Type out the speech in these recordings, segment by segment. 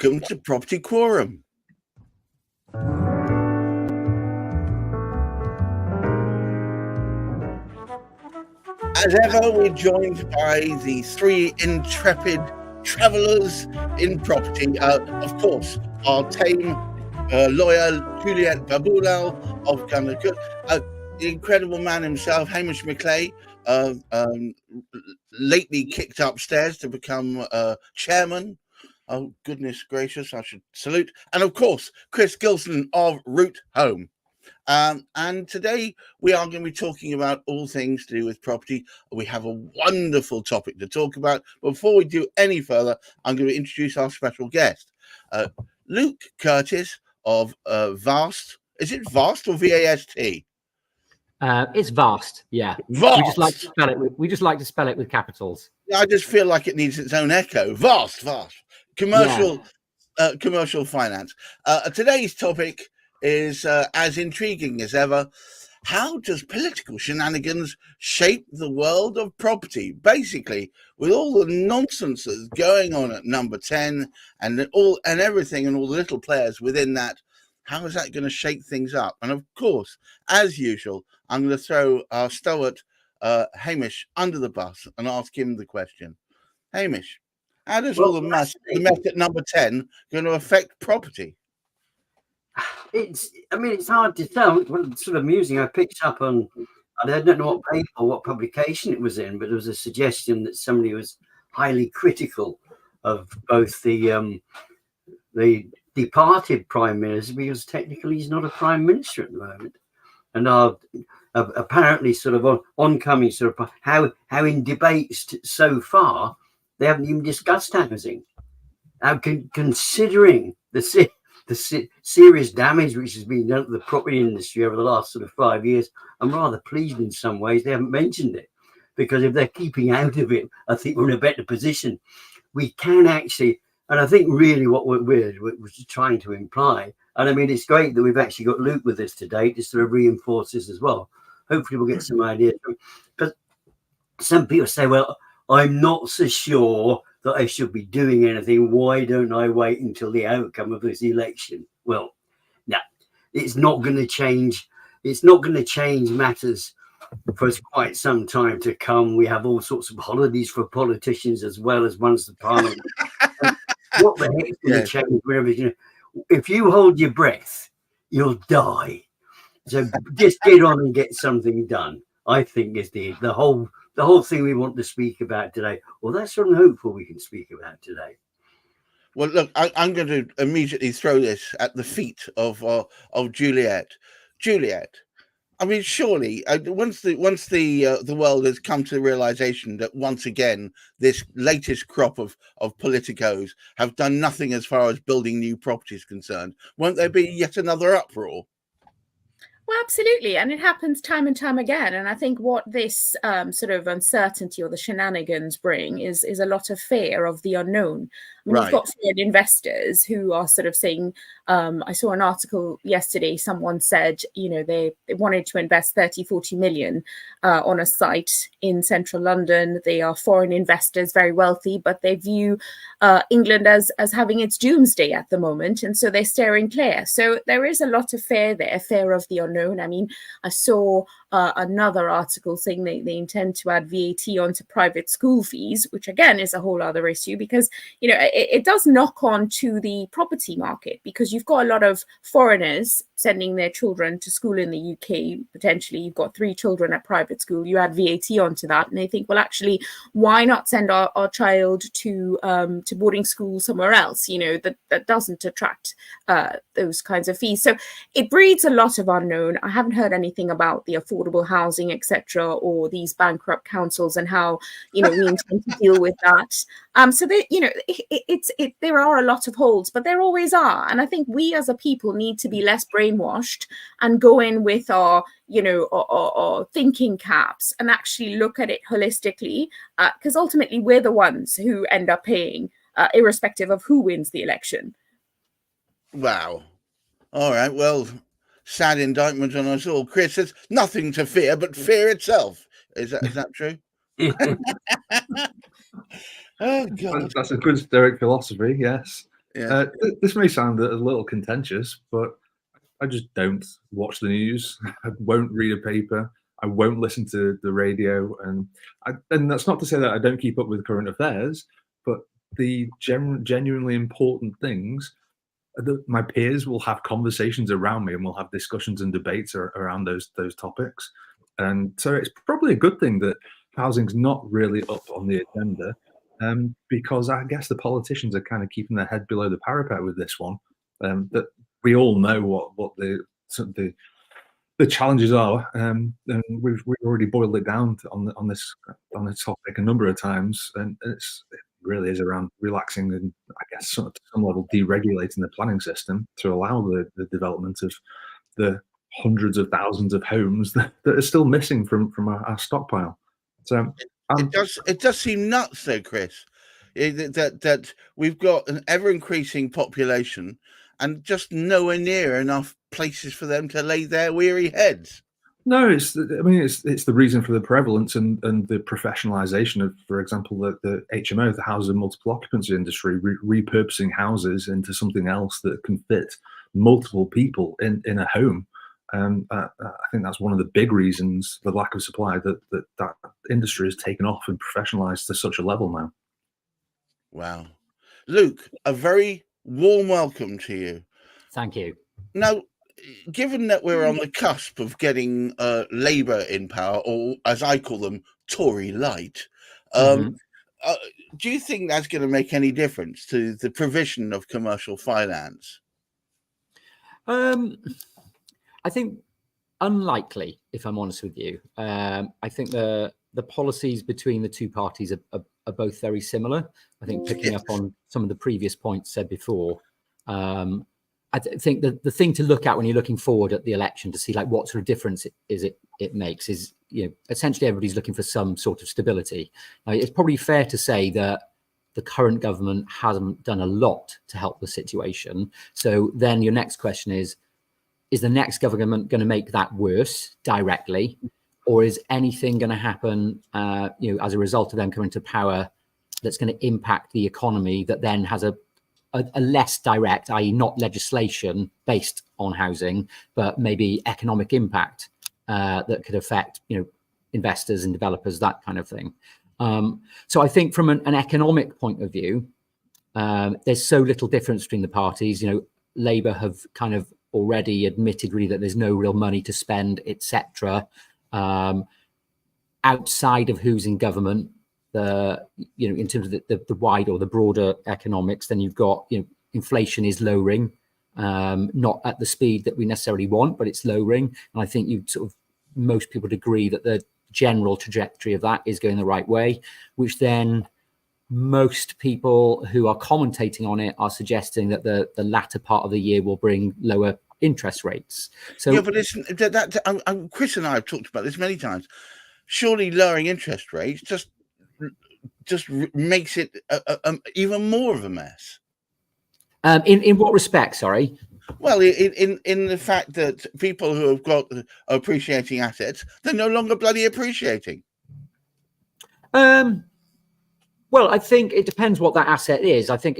Welcome to Property Quorum. As ever, we're joined by the three intrepid travellers in property. Of course, our tame lawyer, Juliet Baboolal of gunnercooke, the incredible man himself, Hamish McLay, lately kicked upstairs to become chairman. Oh, goodness gracious, I should salute. And of course, Chris Gilsenan of Route Home. And today we are going to be talking about all things to do with property. We have a wonderful topic to talk about. Before we do any further, I'm going to introduce our special guest, Luke Curtis of Vast. Is it Vast or V-A-S-T? It's Vast, yeah. Vast. We just like to spell it. We just like to spell it with capitals. I just feel like it needs its own echo. Vast. Commercial, commercial finance. Today's topic is as intriguing as ever. How does political shenanigans shape the world of property? Basically, with all the nonsense that's going on at number 10 and everything and all the little players within that, how is that going to shake things up? And of course, as usual, I'm going to throw our stalwart Hamish under the bus and ask him the question. Hamish, how does all the mess at number 10 going to affect property? It's hard to tell. It's sort of amusing. I picked up on, I don't know what paper or what publication it was in, but there was a suggestion that somebody was highly critical of both the departed prime minister, because technically he's not a prime minister at the moment, and are apparently sort of oncoming sort of how in debates so far they haven't even discussed housing. Considering the serious damage which has been done to the property industry over the last sort of 5 years, I'm rather pleased in some ways they haven't mentioned it, because if they're keeping out of it, I think we're in a better position. We can actually, and I think really what we're trying to imply, and I mean, it's great that we've actually got Luke with us today to sort of reinforce this as well. Hopefully we'll get some ideas. But some people say, well, I'm not so sure that I should be doing anything. Why don't I wait until the outcome of this election? Well, no, it's not going to change. It's not going to change matters for quite some time to come. We have all sorts of holidays for politicians as well as once the parliament. What the heck is going to change with everything? If you hold your breath, you'll die. So just get on and get something done, I think, is the whole thing we want to speak about today. Well, that's what I'm hopeful we can speak about today. Well, look, I'm going to immediately throw this at the feet of Juliet. Juliet, I mean, surely once the world has come to the realization that once again this latest crop of politicos have done nothing as far as building new property is concerned, won't there be yet another uproar? Well, absolutely. And it happens time and time again. And I think what this sort of uncertainty or the shenanigans bring is a lot of fear of the unknown. I mean, Right. You've got foreign investors who are sort of saying, I saw an article yesterday, someone said, they wanted to invest 30-40 million on a site in central London. They are foreign investors, very wealthy, but they view England as having its doomsday at the moment. And so they're steering clear. So there is a lot of fear there, fear of the unknown. I mean, I saw another article saying they intend to add VAT onto private school fees, which again is a whole other issue, because it does knock on to the property market, because you've got a lot of foreigners sending their children to school in the UK. Potentially you've got 3 children at private school, you add VAT onto that, and they think, well, actually, why not send our child to boarding school somewhere else, that doesn't attract those kinds of fees. So it breeds a lot of unknown. I haven't heard anything about the affordable housing, etc., or these bankrupt councils and how we intend to deal with that. So there are a lot of holes, but there always are. And I think we as a people need to be less brainwashed and go in with our thinking caps and actually look at it holistically, because ultimately we're the ones who end up paying, irrespective of who wins the election. Wow. All right. Well, sad indictment on us all. Chris says nothing to fear but fear itself. Is that true? Oh God, that's a good Stoic philosophy. Yes. Yeah. This may sound a little contentious, but I just don't watch the news. I won't read a paper. I won't listen to the radio, and that's not to say that I don't keep up with current affairs, but the genuinely important things, my peers will have conversations around me, and we'll have discussions and debates around those topics. And so it's probably a good thing that housing's not really up on the agenda, because I guess the politicians are kind of keeping their head below the parapet with this one. That we all know what the challenges are, and we've already boiled it down on this topic a number of times, and it really is around relaxing and, I guess, to some level deregulating the planning system to allow the development of the hundreds of thousands of homes that are still missing from our stockpile. So it does seem nuts, though, Chris, that we've got an ever increasing population and just nowhere near enough places for them to lay their weary heads. No, it's the reason for the prevalence and the professionalization of, for example, the HMO, the housing multiple occupancy industry, repurposing houses into something else that can fit multiple people in a home. I think that's one of the big reasons, the lack of supply, that industry has taken off and professionalized to such a level now. Wow. Luke, a very warm welcome to you. Thank you. Now, given that we're on the cusp of getting Labour in power, or as I call them, Tory light, do you think that's going to make any difference to the provision of commercial finance? I think unlikely, if I'm honest with you. I think the policies between the two parties are both very similar. I think picking up on some of the previous points said before, I think the thing to look at when you're looking forward at the election to see like what sort of difference it makes is, essentially everybody's looking for some sort of stability. Now, it's probably fair to say that the current government hasn't done a lot to help the situation. So then your next question is the next government going to make that worse directly, or is anything going to happen, as a result of them coming to power, that's going to impact the economy that then has a less direct, i.e. not legislation based on housing, but maybe economic impact that could affect, investors and developers, that kind of thing. So I think from an economic point of view, there's so little difference between the parties. Labour have kind of already admitted really that there's no real money to spend, etc. Outside of who's in government, in terms of the wide or the broader economics, then you've got, inflation is lowering, not at the speed that we necessarily want, but it's lowering. And I think most people would agree that the general trajectory of that is going the right way, which then most people who are commentating on it are suggesting that the latter part of the year will bring lower interest rates. So yeah, but Chris and I have talked about this many times. Surely lowering interest rates just makes it even more of a mess. In what respect? Sorry. Well, in the fact that people who have got appreciating assets, they're no longer bloody appreciating. Well, I think it depends what that asset is. I think,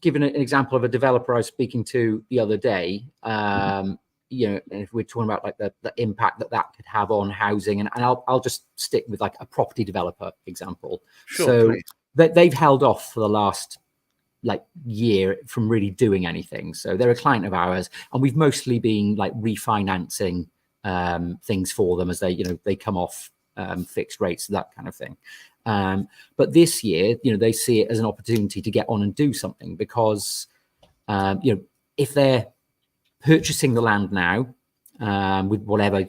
given an example of a developer I was speaking to the other day, if we're talking about like the impact that could have on housing, and I'll just stick with like a property developer example. Sure, so they've held off for the last year from really doing anything. So they're a client of ours, and we've mostly been like refinancing things for them as they come off fixed rates, that kind of thing. But this year, they see it as an opportunity to get on and do something, because if they're purchasing the land now with whatever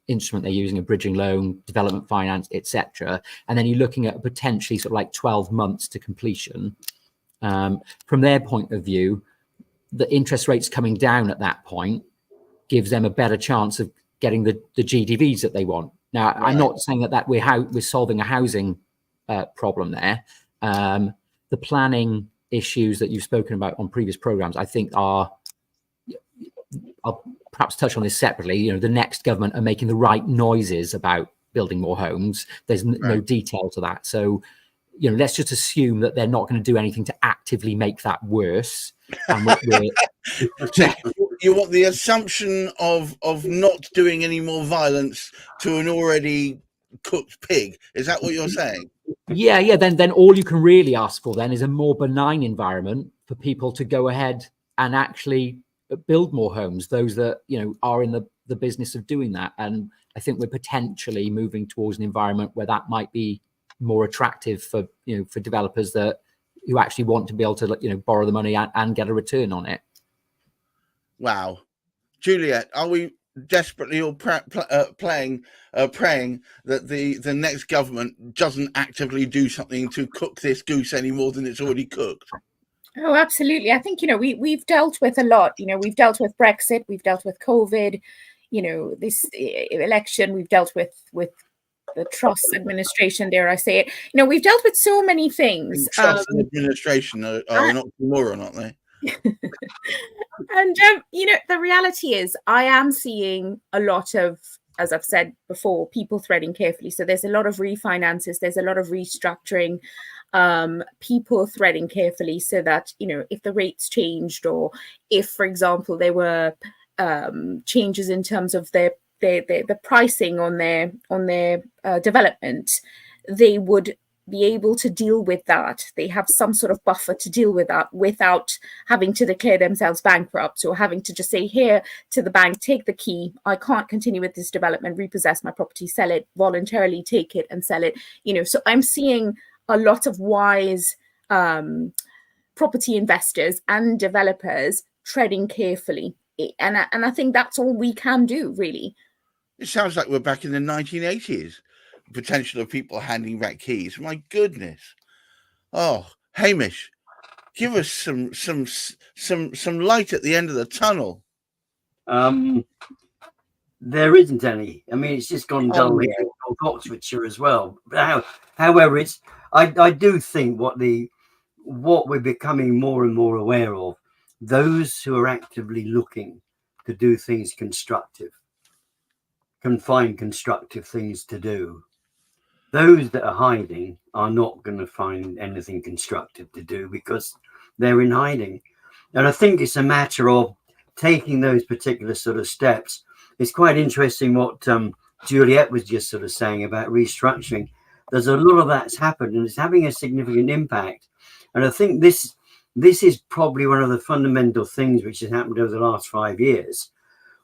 instrument they're using, a bridging loan, development finance, etc., and then you're looking at potentially sort of like 12 months to completion. From their point of view, the interest rates coming down at that point gives them a better chance of getting the GDVs that they want. Now, right. I'm not saying that we're solving a housing problem there. The planning issues that you've spoken about on previous programs, I think I'll perhaps touch on this separately. The next government are making the right noises about building more homes. There's no detail to that. So let's just assume that they're not going to do anything to actively make that worse. And you want the assumption of not doing any more violence to an already cooked pig. Is that what you're saying? Yeah. Then all you can really ask for then is a more benign environment for people to go ahead and actually build more homes, those that are in the business of doing that. And I think we're potentially moving towards an environment where that might be more attractive for for developers who actually want to be able to borrow the money and get a return on it. Wow. Juliet, are we desperately all praying that the next government doesn't actively do something to cook this goose any more than it's already cooked? Oh, absolutely. I think, we've dealt with a lot. We've dealt with Brexit, we've dealt with COVID, this election, we've dealt with the Truss administration, dare I say it. We've dealt with so many things. Truss and administration are an oxymoron, aren't they? And, the reality is I am seeing a lot of, as I've said before, people threading carefully. So there's a lot of refinances, there's a lot of restructuring, people threading carefully so that, if the rates changed, or if, for example, there were changes in terms of the pricing on their development, they would be able to deal with that. They have some sort of buffer to deal with that without having to declare themselves bankrupt or having to just say here to the bank, take the key, I can't continue with this development, repossess my property, sell it, voluntarily take it and sell it. So I'm seeing a lot of wise property investors and developers treading carefully. And I think that's all we can do, really. It sounds like we're back in the 1980s. Potential of people handing back keys. My goodness. Oh, Hamish, give us some light at the end of the tunnel. There isn't any. I mean, it's just gone dull here in Oxfordshire as well. But however, I do think what we're becoming more and more aware of, those who are actively looking to do things constructive can find constructive things to do. Those that are hiding are not going to find anything constructive to do because they're in hiding. And I think it's a matter of taking those particular sort of steps. It's quite interesting what Juliet was just sort of saying about restructuring. There's a lot of that's happened and it's having a significant impact. And I think this is probably one of the fundamental things which has happened over the last 5 years.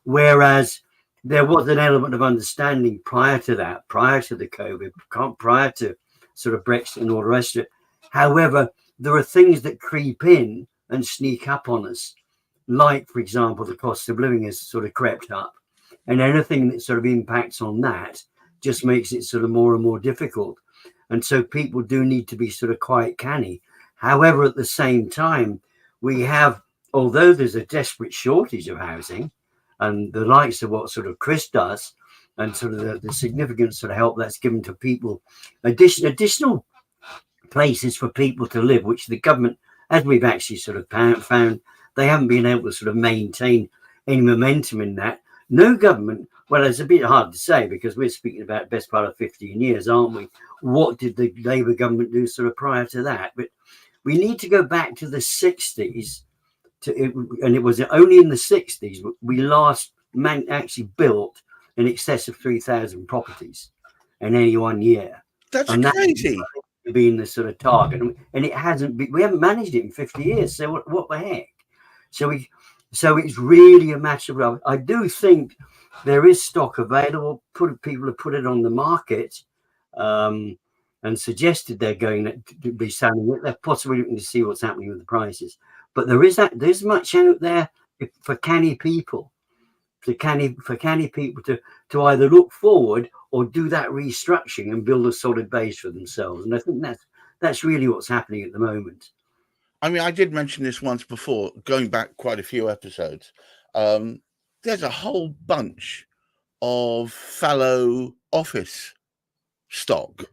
Whereas there was an element of understanding prior to that, prior to the COVID, prior to sort of Brexit and all the rest of it. However, there are things that creep in and sneak up on us, like, for example, the cost of living has sort of crept up. And anything that sort of impacts on that just makes it sort of more and more difficult. And so people do need to be sort of quite canny. However, at the same time, we have, although there's a desperate shortage of housing, and the likes of what sort of Chris does and sort of the significant sort of help that's given to people, additional places for people to live, which the government, as we've actually sort of found, they haven't been able to sort of maintain any momentum in that. No government, well, it's a bit hard to say because we're speaking about the best part of 15 years, aren't we? What did the Labour government do sort of prior to that? But we need to go back to the 60s. And it was only in the 60s we last actually built in excess of 3,000 properties in any 1 year. That's and crazy. That's been the sort of target, and it hasn't been, we haven't managed it in 50 years. So what the heck? So it's really a matter of, I do think there is stock available. People have put it on the market and suggested they're going to be selling it. They're possibly looking to see what's happening with the prices. But there's much out there for canny people, for canny people to either look forward or do that restructuring and build a solid base for themselves. And I think that's really what's happening at the moment. I mean, I did mention this once before, going back quite a few episodes. There's a whole bunch of fallow office stock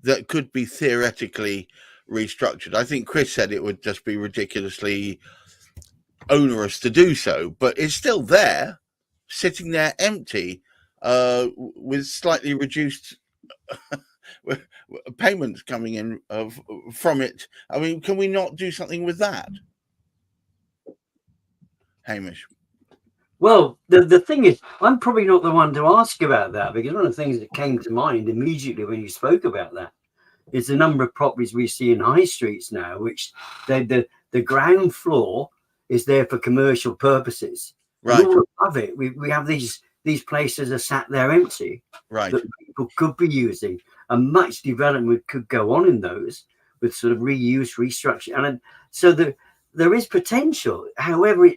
that could be theoretically restructured. I think Chris said it would just be ridiculously onerous to do so, but it's still there, sitting there empty, with slightly reduced payments coming in from it. I mean, can we not do something with that, Hamish? Well, the thing is, I'm probably not the one to ask about that, because one of the things that came to mind immediately when you spoke about that is the number of properties we see in high streets now, which the ground floor is there for commercial purposes. Right. And all above it, we have these places are sat there empty, right, that people could be using, and much development could go on in those with sort of reuse, restructure, and so there is potential. However,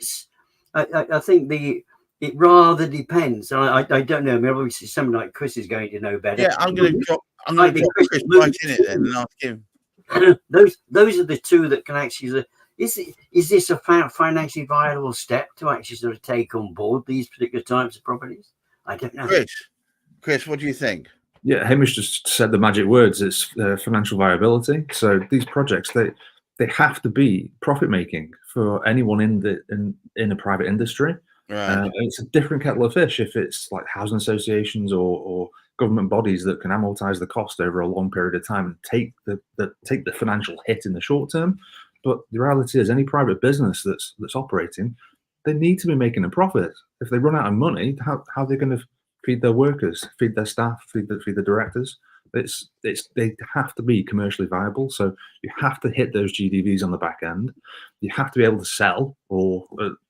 I think it rather depends. I don't know. I mean, obviously, someone like Chris is going to know better. Yeah, I'm going to drop Chris right in it then and ask him. Those are the two that can actually. Is this a financially viable step to actually sort of take on board these particular types of properties? I don't know. Chris, what do you think? Yeah, Hamish just said the magic words. It's financial viability. So these projects, they have to be profit making for anyone in a private industry. Right. It's a different kettle of fish if it's like housing associations or government bodies that can amortize the cost over a long period of time and take the financial hit in the short term. But the reality is, any private business that's operating, they need to be making a profit. If they run out of money, how are they going to feed their workers, feed their staff, feed the directors? They have to be commercially viable. So you have to hit those GDVs on the back end. You have to be able to sell or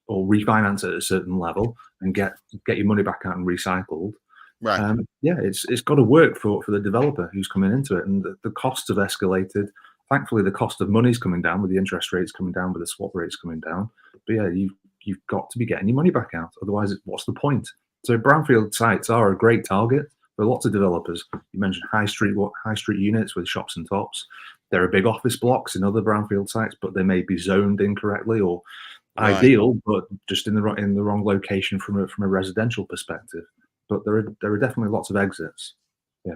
refinance at a certain level and get your money back out and recycled. Right. It's got to work for the developer who's coming into it, and the costs have escalated. Thankfully, the cost of money's coming down with the interest rates coming down, with the swap rates coming down. But yeah, you've got to be getting your money back out. Otherwise, what's the point? So brownfield sites are a great target for lots of developers. You mentioned high street units with shops and tops. There are big office blocks in other brownfield sites, but they may be zoned incorrectly or ideal, but just in the wrong location from a residential perspective. But there are definitely lots of exits. Yeah.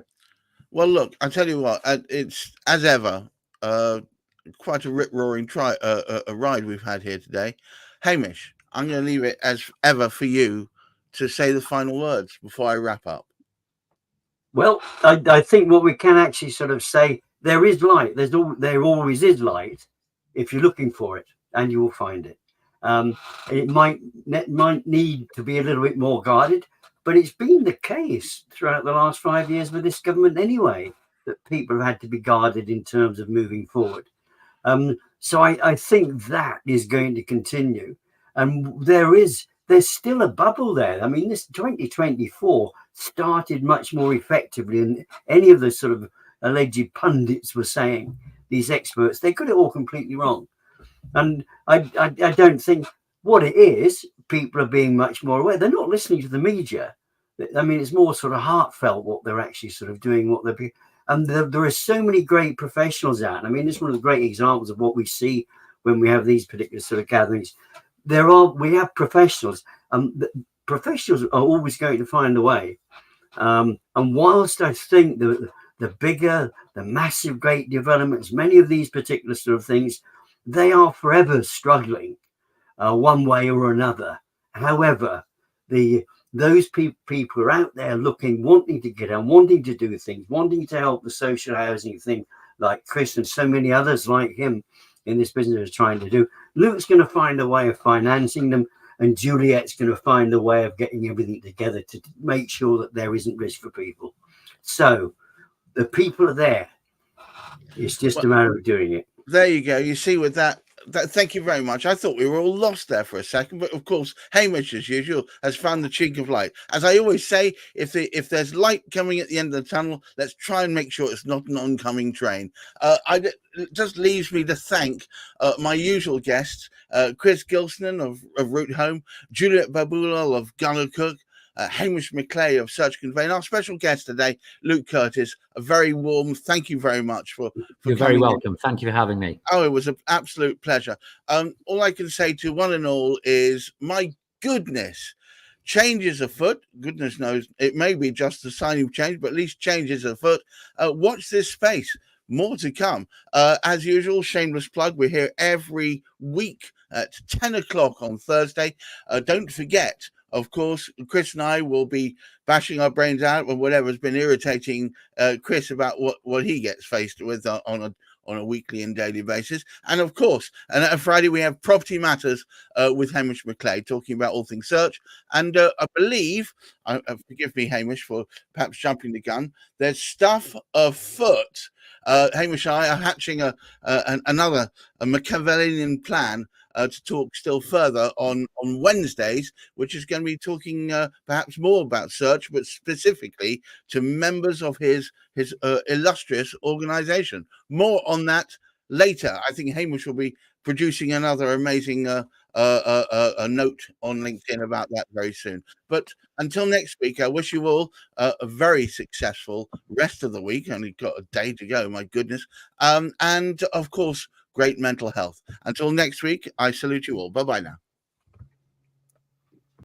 Well, look, I tell you what, it's as ever quite a rip-roaring ride we've had here today. Hamish, I'm going to leave it as ever for you to say the final words before I wrap up. Well, I think what we can actually sort of say, there is light. There always is light if you're looking for it, and you will find it. It might need to be a little bit more guarded, but it's been the case throughout the last 5 years with this government anyway, that people have had to be guarded in terms of moving forward. So I think that is going to continue. And there's still a bubble there. I mean, this 2024 started much more effectively than any of the sort of alleged pundits were saying. These experts, they got it all completely wrong. And I don't think what it is, people are being much more aware. They're not listening to the media. I mean, it's more sort of heartfelt what they're actually sort of doing, what they're. And there are so many great professionals out. I mean, this is one of the great examples of what we see when we have these particular sort of gatherings. We have professionals, and professionals are always going to find a way. And whilst I think the bigger, the massive, great developments, many of these particular sort of things, they are forever struggling one way or another. However, those people are out there looking, wanting to get on, wanting to do things, wanting to help the social housing thing, like Chris and so many others like him in this business are trying to do. Luke's going to find a way of financing them, and Juliet's going to find a way of getting everything together to make sure that there isn't risk for people. So the people are there. It's just a matter of doing it. There you go. You see, with that, thank you very much. I thought we were all lost there for a second, but of course, Hamish, as usual, has found the chink of light. As I always say, if there's light coming at the end of the tunnel, let's try and make sure it's not an oncoming train. It just leaves me to thank my usual guests, Chris Gilsenan of Route Home, Juliet Baboolal of gunnercooke, Hamish McLay of Search Convey, and our special guest today, Luke Curtis. A very warm thank you very much for You're very welcome. Thank you for having me. Oh, it was an absolute pleasure. All I can say to one and all is, my goodness, change is afoot. Goodness knows, it may be just a sign of change, but at least change is afoot. Watch this space. More to come. As usual, shameless plug, we're here every week at 10 o'clock on Thursday. Don't forget, of course, Chris and I will be bashing our brains out with whatever's been irritating Chris about what he gets faced with on a weekly and daily basis. And of course, and on Friday we have Property Matters with Hamish McLay, talking about all things search. And I believe, forgive me, Hamish, for perhaps jumping the gun, there's stuff afoot. Hamish and I are hatching another Machiavellian plan to talk still further on Wednesdays, which is going to be talking perhaps more about search, but specifically to members of his illustrious organization. More on that later. I think Hamish will be producing another amazing a note on LinkedIn about that very soon. But until next week, I wish you all a very successful rest of the week. Only got a day to go, my goodness. And of course, great mental health. Until next week, I salute you all. Bye-bye now.